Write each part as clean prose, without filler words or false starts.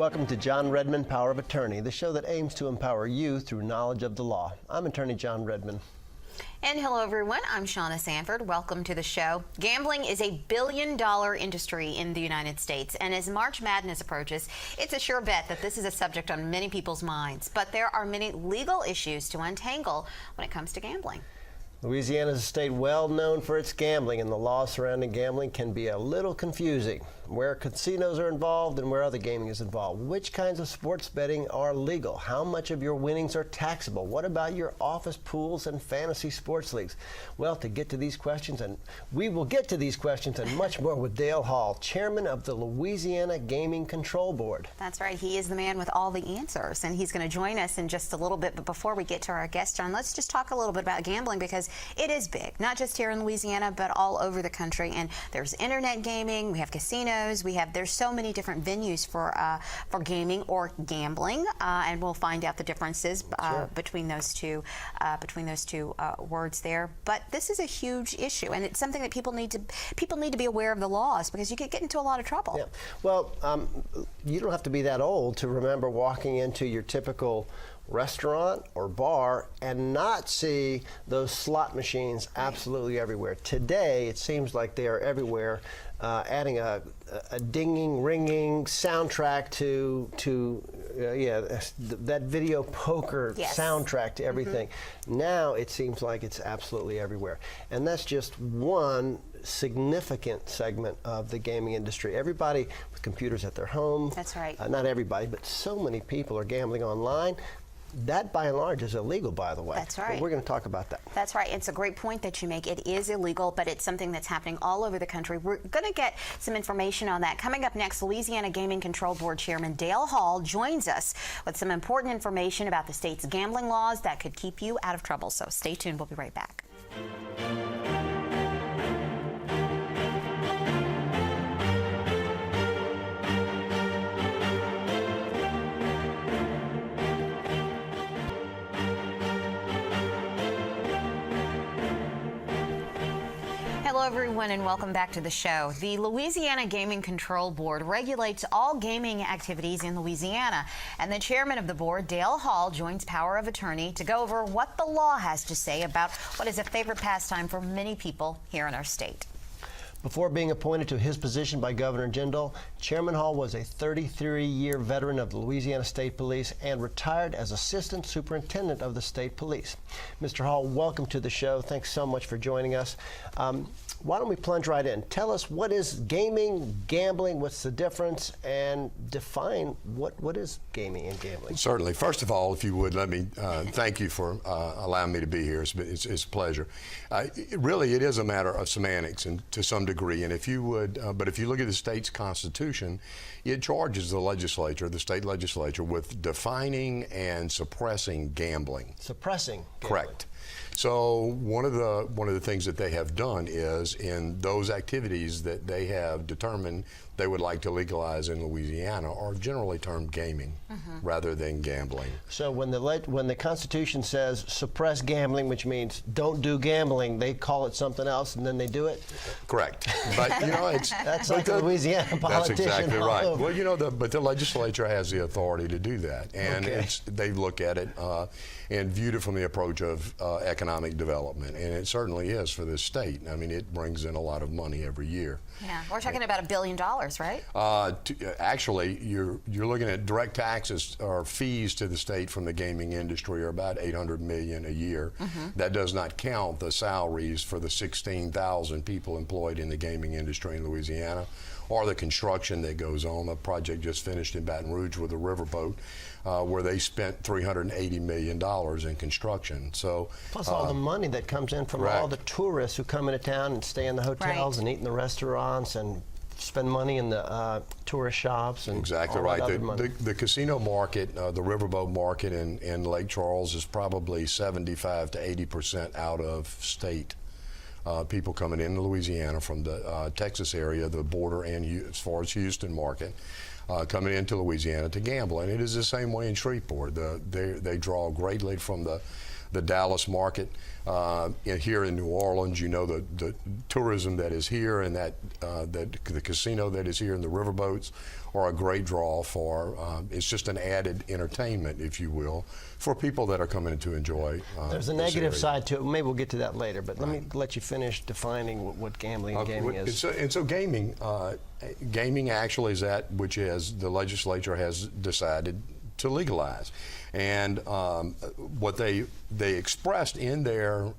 Welcome to John Redmann, Power of Attorney, the show that aims to empower you through knowledge of the law. I'm Attorney John Redmann. And hello, everyone. I'm Shauna Sanford. Welcome to the show. Gambling is a billion-dollar industry in the United States, and as March Madness approaches, it's a sure bet that this is a subject on many people's minds. But there are many legal issues to untangle when it comes to gambling. Louisiana is a state well known for its gambling, and the laws surrounding gambling can be a little confusing. Where casinos are involved and where other gaming is involved. Which kinds of sports betting are legal? How much of your winnings are taxable? What about your office pools and fantasy sports leagues? Well, to get to these questions, and we will get to these questions and much more with Dale Hall, chairman of the Louisiana Gaming Control Board. That's right. He is the man with all the answers, and he's going to join us in just a little bit. But before we get to our guest, John, let's just talk a little bit about gambling, because it is big, not just here in Louisiana, but all over the country. And there's internet gaming, we have casinos, there's so many different venues for gaming or gambling, and we'll find out the differences between those two words there. But this is a huge issue, and it's something that people need to be aware of the laws, because you could get into a lot of trouble. Yeah. Well, you don't have to be that old to remember walking into your typical restaurant or bar and not see those slot machines absolutely everywhere. Today, it seems like they are everywhere, adding a dinging, ringing soundtrack to that video poker soundtrack to everything. Now it seems like it's absolutely everywhere. And that's just one significant segment of the gaming industry. Everybody with computers at their home. That's right. Not everybody, but so many people are gambling online. That, by and large, is illegal, by the way. That's right. But we're going to talk about that. That's right. It's a great point that you make. It is illegal, but it's something that's happening all over the country. We're going to get some information on that. Coming up next, Louisiana Gaming Control Board Chairman Dale Hall joins us with some important information about the state's gambling laws that could keep you out of trouble. So stay tuned. We'll be right back. Hello, everyone, and welcome back to the show. The Louisiana Gaming Control Board regulates all gaming activities in Louisiana, and the chairman of the board, Dale Hall, joins Power of Attorney to go over what the law has to say about what is a favorite pastime for many people here in our state. Before being appointed to his position by Governor Jindal, Chairman Hall was a 33-year veteran of the Louisiana State Police and retired as Assistant Superintendent of the State Police. Mr. Hall, welcome to the show. Thanks so much for joining us. Why don't we plunge right in? Tell us, what is gaming, gambling, what's the difference, and define what is gaming and gambling. Certainly. First of all, if you would, let me thank you for allowing me to be here. It's a pleasure. Really, it is a matter of semantics, and to some degree, and if you would, but if you look at the state's constitution, it charges the legislature, the state legislature, with defining and suppressing gambling. Suppressing gambling. Correct. So one of the things that they have done is, in those activities that they have determined they would like to legalize in Louisiana, are generally termed gaming rather than gambling. So when the Constitution says suppress gambling, which means don't do gambling, they call it something else and then they do it? Correct. But you know, that's like the Louisiana politician. That's exactly right. Over. Well, you know, but the legislature has the authority to do that, and they look at it and viewed it from the approach of economic development, and it certainly is for this state. I mean, it brings in a lot of money every year. Yeah, we're talking about $1 billion, right? Actually, you're looking at direct taxes or fees to the state from the gaming industry are about $800 million a year. That does not count the salaries for the 16,000 people employed in the gaming industry in Louisiana, or the construction that goes on. A project just finished in Baton Rouge with a riverboat, where they spent $380 million in construction. So plus all the money that comes in from all the tourists who come into town and stay in the hotels and eat in the restaurants and spend money in the tourist shops. And exactly right. The casino market, the riverboat market in Lake Charles is probably 75 to 80% out of state. People coming into Louisiana from the Texas area, the border, and as far as Houston market, coming into Louisiana to gamble. And it is the same way in Shreveport. They draw greatly from the the Dallas market. Here in New Orleans, you know, the tourism that is here and the casino that is here and the riverboats are a great draw for, it's just an added entertainment, if you will, for people that are coming to enjoy. There's a negative side to it. Maybe we'll get to that later, but let me let you finish defining what gambling and gaming is. And so gaming actually is that which is the legislature has decided to legalize. And what they expressed in their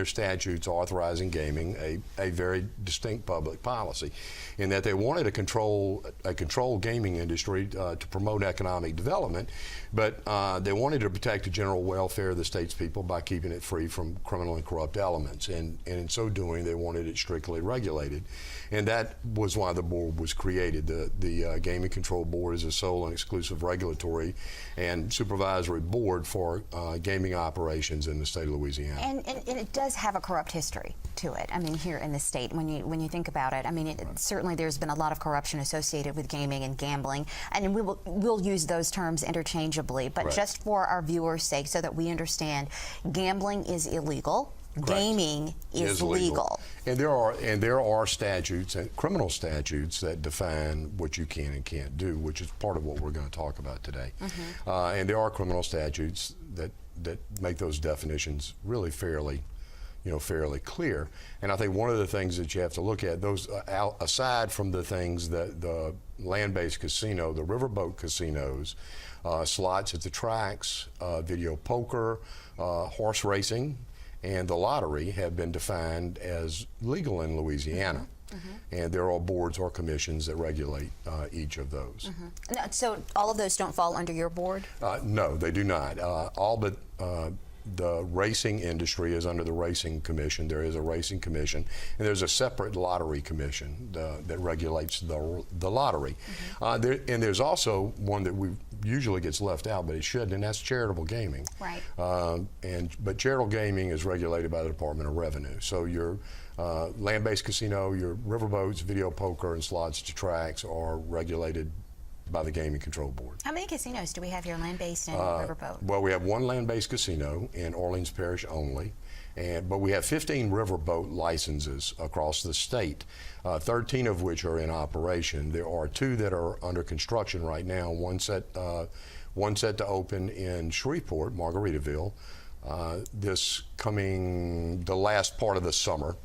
statutes authorizing gaming a very distinct public policy, in that they wanted a controlled gaming industry to promote economic development, but they wanted to protect the general welfare of the state's people by keeping it free from criminal and corrupt elements. And in so doing, they wanted it strictly regulated. And that was why the board was created. The Gaming Control Board is a sole and exclusive regulatory and supervisory board for gaming operations in the state of Louisiana. And it does have a corrupt history to it. I mean, here in the state, when you think about it, I mean, certainly there's been a lot of corruption associated with gaming and gambling, and we'll use those terms interchangeably. But Right. just for our viewers' sake, so that we understand, gambling is illegal. Correct. Gaming is legal. And there are statutes, and criminal statutes, that define what you can and can't do, which is part of what we're going to talk about today. And there are criminal statutes that make those definitions really fairly clear. And I think one of the things that you have to look at, those aside from the things that the land-based casino, the riverboat casinos, slots at the tracks, video poker, horse racing, and the lottery have been defined as legal in Louisiana. And there are boards or commissions that regulate each of those. Now, so all of those don't fall under your board? No, they do not. All but the racing industry is under the Racing Commission. There is a Racing Commission, and there's a separate lottery commission that regulates the lottery. And there's also one that usually gets left out, but it shouldn't, and that's charitable gaming. Right. But charitable gaming is regulated by the Department of Revenue. So your land-based casino, your riverboats, video poker, and slots to tracks are regulated by the Gaming Control Board. How many casinos do we have here, land-based and riverboat? Well, we have one land-based casino in Orleans Parish only, but we have 15 riverboat licenses across the state, 13 of which are in operation. There are 2 that are under construction right now, one set to open in Shreveport, Margaritaville, the last part of the summer.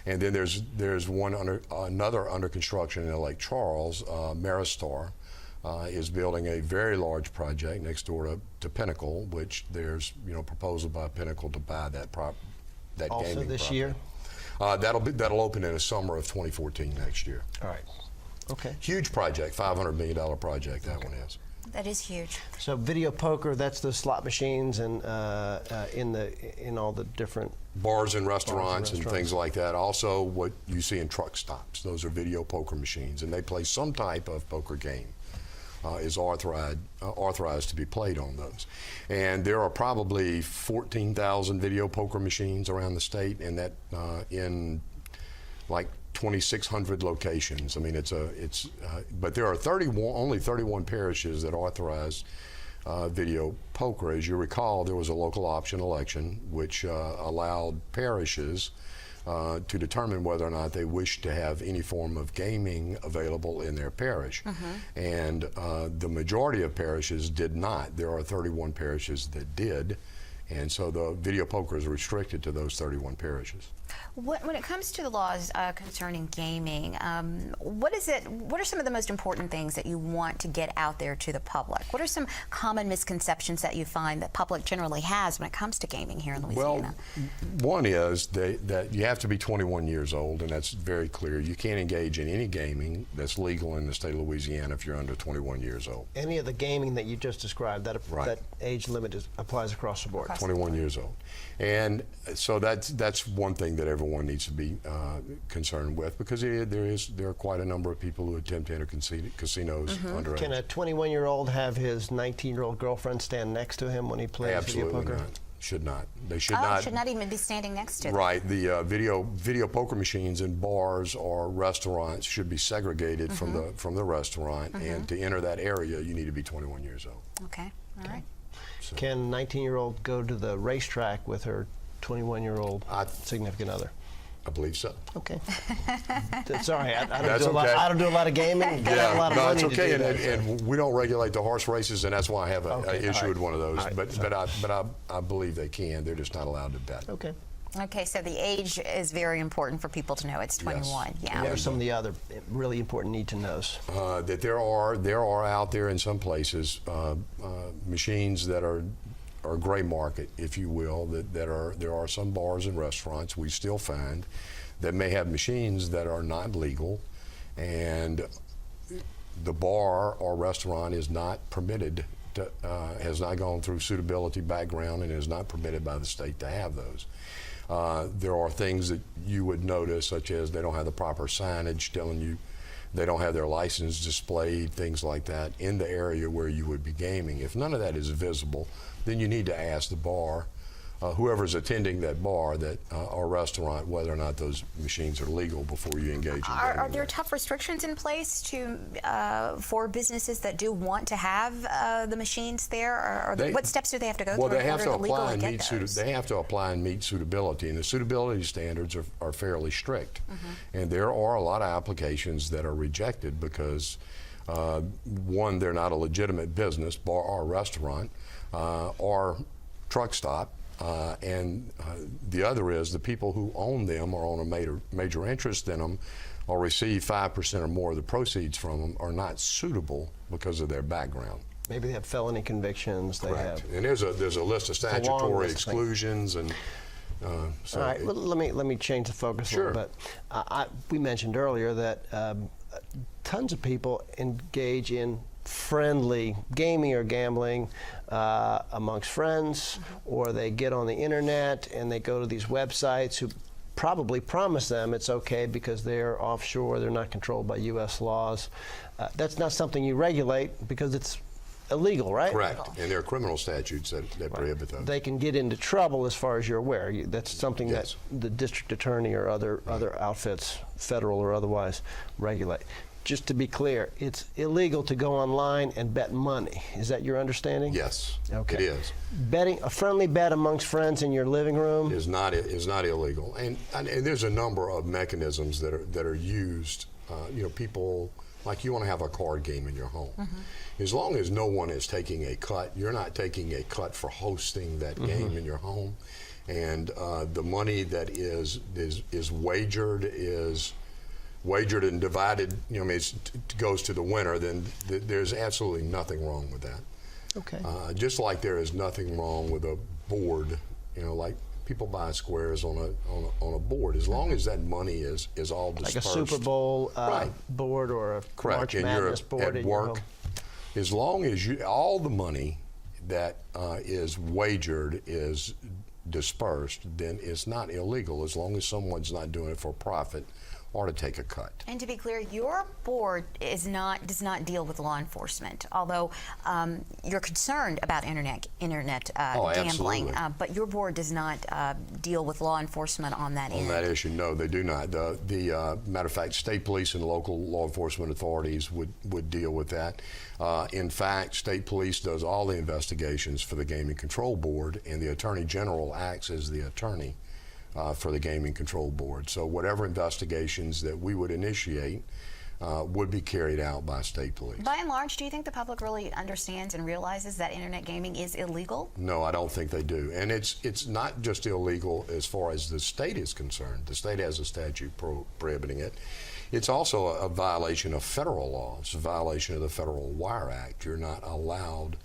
And then there's another under construction in Lake Charles, Maristar. Is building a very large project next door to Pinnacle, which there's proposal by Pinnacle to buy that Also gaming this property. year? That'll open in the summer of 2014 next year. All right. Okay. Huge project, $500 million project. That one is. That is huge. So video poker, that's the slot machines and in all the different Bars and restaurants and things like that. Also, what you see in truck stops, those are video poker machines, and they play some type of poker game. Is authorized to be played on those. And there are probably 14,000 video poker machines around the state, and that in like 2,600 locations. I mean, but there are only 31 parishes that authorize video poker. As you recall, there was a local option election which allowed parishes to determine whether or not they wished to have any form of gaming available in their parish. And the majority of parishes did not. There are 31 parishes that did. And so the video poker is restricted to those 31 parishes. When it comes to the laws concerning gaming, what are some of the most important things that you want to get out there to the public? What are some common misconceptions that you find that public generally has when it comes to gaming here in Louisiana? Well, one is that you have to be 21 years old, and that's very clear. You can't engage in any gaming that's legal in the state of Louisiana if you're under 21 years old. Any of the gaming that you just described, that age limit applies across the board. 21 years old. And so that's one thing that everyone needs to be concerned with, because there are quite a number of people who attempt to enter casinos underage. Can a 21-year-old have his 19-year-old girlfriend stand next to him when he plays Absolutely video poker? not. Should not. They should not. Should not even be standing next to them. Right. The video poker machines in bars or restaurants should be segregated from the restaurant, and to enter that area, you need to be 21 years old. Okay. All right. So. Can a 19-year-old go to the racetrack with her 21-year-old significant other? I believe so. Okay. Sorry, I don't That's do a lot. okay. I don't do a lot of gaming. Don't have a lot of no, money it's okay, to do that, and we don't regulate the horse races, and that's why I have Okay, an issue all with right. one of those. All right, But I believe they can. They're just not allowed to bet. Okay. Okay, so the age is very important for people to know. It's 21. Yeah. What are some of the other really important need to knows? That there are out there in some places machines that are gray market, if you will. There are some bars and restaurants we still find that may have machines that are not legal, and the bar or restaurant is not permitted to, has not gone through suitability background and is not permitted by the state to have those. There are things that you would notice, such as they don't have the proper signage telling you they don't have their license displayed, things like that, in the area where you would be gaming. If none of that is visible, then you need to ask the bar, whoever's attending that bar or restaurant, whether or not those machines are legal before you engage in gaming. Are there tough restrictions in place for businesses that do want to have the machines there? Or what steps do they have to go through in order to legally get those? They have to apply and meet suitability, and the suitability standards are fairly strict. And there are a lot of applications that are rejected because, one, they're not a legitimate business, bar or restaurant, or truck stop. And the other is the people who own them or own a major interest in them or receive 5% or more of the proceeds from them are not suitable because of their background. Maybe they have felony convictions. Correct. They have. And there's a list of statutory exclusions and. So all right, let me change the focus Sure. a little bit. We mentioned earlier that tons of people engage in friendly gaming or gambling amongst friends, or they get on the internet and they go to these websites who probably promise them it's okay because they're offshore, they're not controlled by U.S. laws. That's not something you regulate because it's illegal, right? Correct. And there are criminal statutes that prohibit those. They can get into trouble as far as you're aware. That's something Yes. that the district attorney or other outfits, federal or otherwise, regulate. Just to be clear, it's illegal to go online and bet money. Is that your understanding? Yes, Okay. it is. Betting a friendly bet amongst friends in your living room Is not illegal, and there's a number of mechanisms that are used. People, like, you want to have a card game in your home. As long as no one is taking a cut, you're not taking a cut for hosting that game in your home, and the money that is wagered and divided, goes to the winner, then there's absolutely nothing wrong with that. Okay. Just like there is nothing wrong with a board, like people buy squares on a board, as long as that money is all dispersed. Like a Super Bowl Right. board or a Correct. March And Madness you're board at in your work, home. as long as all the money that is wagered is dispersed, then it's not illegal as long as someone's not doing it for profit or to take a cut. And to be clear, your board does not deal with law enforcement, although you're concerned about internet gambling. absolutely. But your board does not deal with law enforcement on that end. On that issue, no, they do not. The matter of fact, state police and local law enforcement authorities would deal with that. In fact, state police does all the investigations for the Gaming Control Board, and the Attorney General acts as the attorney for the Gaming Control Board. So whatever investigations that we would initiate would be carried out by state police. By and large, do you think the public really understands and realizes that internet gaming is illegal? No, I don't think they do. And it's not just illegal as far as the state is concerned. The state has a statute prohibiting it. It's also a violation of federal law. It's a violation of the Federal Wire Act. You're not allowed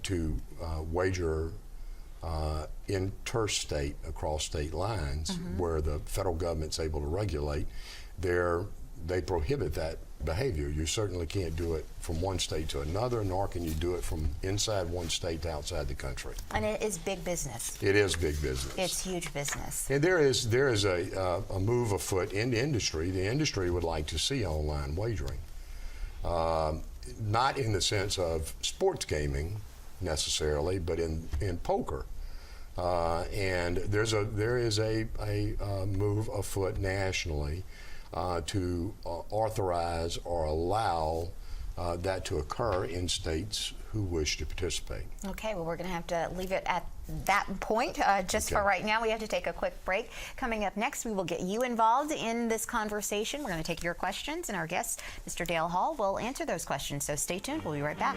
to wager interstate, across state lines, where the federal government's able to regulate. They prohibit that behavior. You certainly can't do it from one state to another, nor can you do it from inside one state to outside the country. And it is big business. It is big business. It's huge business. And there is a move afoot in the industry. The industry would like to see online wagering, not in the sense of sports gaming necessarily, but in poker. And there is a move afoot nationally to authorize or allow that to occur in states who wish to participate. Okay, well, we're going to have to leave it at that point. Just for right now, we have to take a quick break. Coming up next, we will get you involved in this conversation. We're going to take your questions, and our guest, Mr. Dale Hall, will answer those questions. So stay tuned. We'll be right back.